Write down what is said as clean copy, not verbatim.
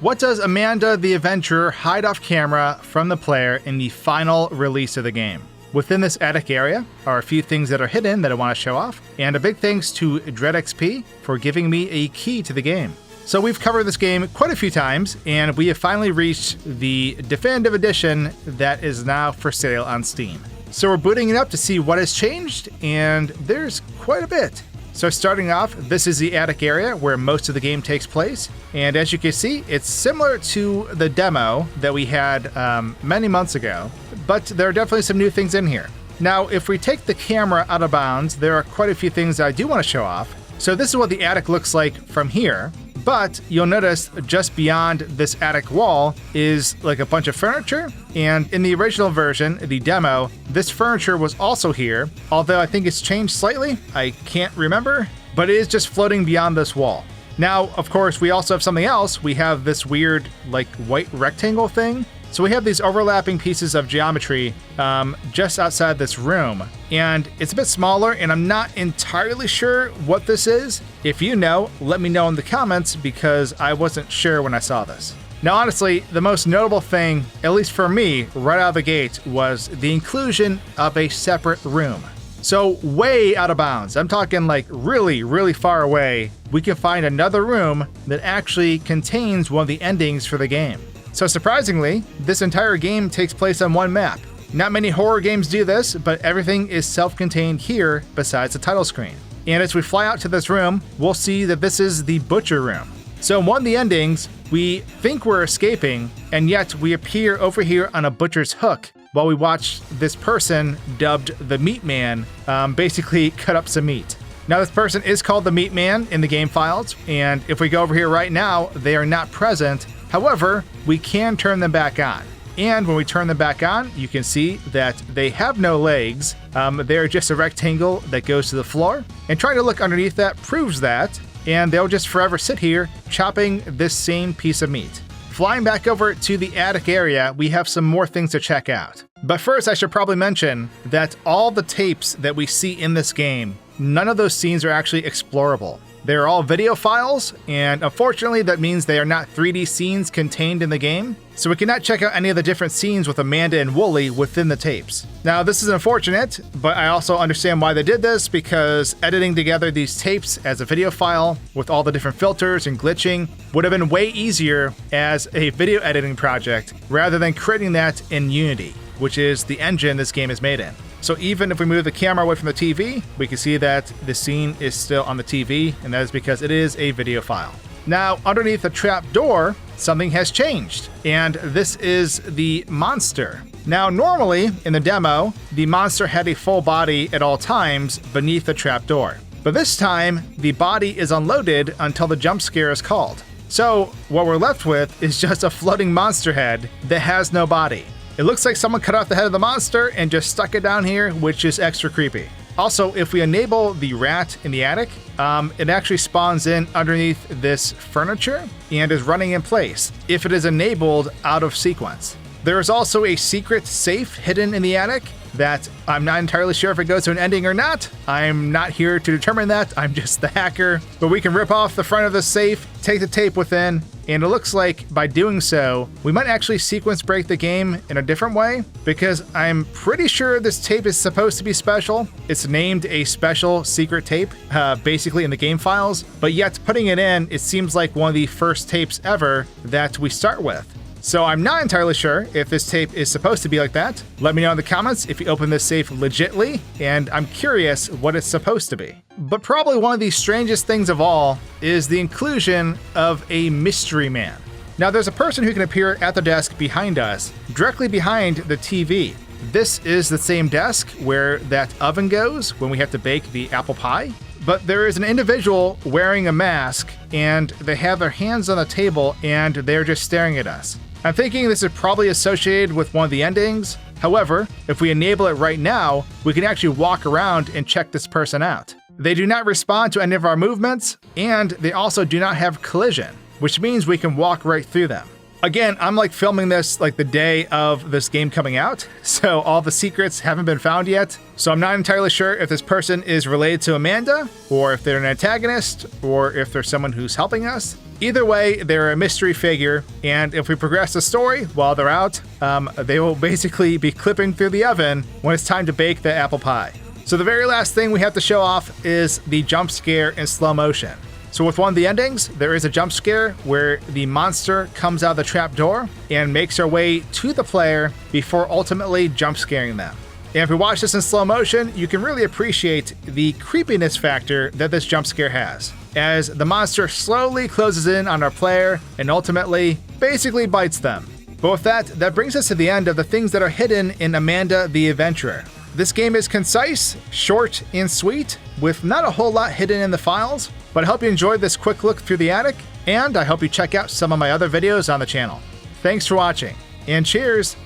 What does Amanda the Adventurer hide off camera from the player in the final release of the game? Within this attic area are a few things that are hidden that I want to show off, and a big thanks to DreadXP for giving me a key to the game. So we've covered this game quite a few times, and we have finally reached the definitive edition that is now for sale on Steam. So we're booting it up to see what has changed, and there's quite a bit. So starting off, this is the attic area where most of the game takes place. And as you can see, it's similar to the demo that we had many months ago, but there are definitely some new things in here. Now, if we take the camera out of bounds, there are quite a few things that I do want to show off. So this is what the attic looks like from here, but you'll notice just beyond this attic wall is like a bunch of furniture. And in the original version, the demo, this furniture was also here, although I think it's changed slightly. I can't remember, but it is just floating beyond this wall. Now, of course, we also have something else. We have this weird like white rectangle thing. So we have these overlapping pieces of geometry just outside this room, and it's a bit smaller, and I'm not entirely sure what this is. If you know, let me know in the comments, because I wasn't sure when I saw this. Now, honestly, the most notable thing, at least for me, right out of the gate, was the inclusion of a separate room. So way out of bounds, I'm talking like really, really far away, we can find another room that actually contains one of the endings for the game. So surprisingly, this entire game takes place on one map. Not many horror games do this, but everything is self-contained here besides the title screen. And as we fly out to this room, we'll see that this is the butcher room. So in one of the endings, we think we're escaping, and yet we appear over here on a butcher's hook while we watch this person dubbed the Meat Man basically cut up some meat. Now, this person is called the Meat Man in the game files, and if we go over here right now, they are not present. However, we can turn them back on. And when we turn them back on, you can see that they have no legs. They're just a rectangle that goes to the floor. And trying to look underneath that proves that. And they'll just forever sit here chopping this same piece of meat. Flying back over to the attic area, we have some more things to check out. But first, I should probably mention that all the tapes that we see in this game, none of those scenes are actually explorable. They're all video files, and unfortunately that means they are not 3D scenes contained in the game, so we cannot check out any of the different scenes with Amanda and Wooly within the tapes. Now, this is unfortunate, but I also understand why they did this, because editing together these tapes as a video file with all the different filters and glitching would have been way easier as a video editing project rather than creating that in Unity, which is the engine this game is made in. So even if we move the camera away from the TV, we can see that the scene is still on the TV, and that is because it is a video file. Now, underneath the trap door, something has changed, and this is the monster. Now, normally in the demo, the monster had a full body at all times beneath the trap door. But this time, the body is unloaded until the jump scare is called. So what we're left with is just a floating monster head that has no body. It looks like someone cut off the head of the monster and just stuck it down here, which is extra creepy. Also, if we enable the rat in the attic, it actually spawns in underneath this furniture and is running in place if it is enabled out of sequence. There is also a secret safe hidden in the attic that I'm not entirely sure if it goes to an ending or not. I'm not here to determine that. I'm just the hacker. But we can rip off the front of the safe, take the tape within, and it looks like by doing so, we might actually sequence break the game in a different way, because I'm pretty sure this tape is supposed to be special. It's named a special secret tape, basically in the game files, but yet putting it in, it seems like one of the first tapes ever that we start with. So I'm not entirely sure if this tape is supposed to be like that. Let me know in the comments if you open this safe legitly, and I'm curious what it's supposed to be. But probably one of the strangest things of all is the inclusion of a mystery man. Now, there's a person who can appear at the desk behind us, directly behind the TV. This is the same desk where that oven goes when we have to bake the apple pie. But there is an individual wearing a mask, and they have their hands on the table, and they're just staring at us. I'm thinking this is probably associated with one of the endings. However, if we enable it right now, we can actually walk around and check this person out. They do not respond to any of our movements, and they also do not have collision, which means we can walk right through them. Again, I'm like filming this like the day of this game coming out, so all the secrets haven't been found yet. So I'm not entirely sure if this person is related to Amanda, or if they're an antagonist, or if they're someone who's helping us. Either way, they're a mystery figure, and if we progress the story while they're out, they will basically be clipping through the oven when it's time to bake the apple pie. So the very last thing we have to show off is the jump scare in slow motion. So with one of the endings, there is a jump scare where the monster comes out of the trap door and makes their way to the player before ultimately jump scaring them. And if we watch this in slow motion, you can really appreciate the creepiness factor that this jump scare has, as the monster slowly closes in on our player and ultimately basically bites them. But with that brings us to the end of the things that are hidden in Amanda the Adventurer. This game is concise, short, and sweet, with not a whole lot hidden in the files, but I hope you enjoyed this quick look through the attic, and I hope you check out some of my other videos on the channel. Thanks for watching, and cheers!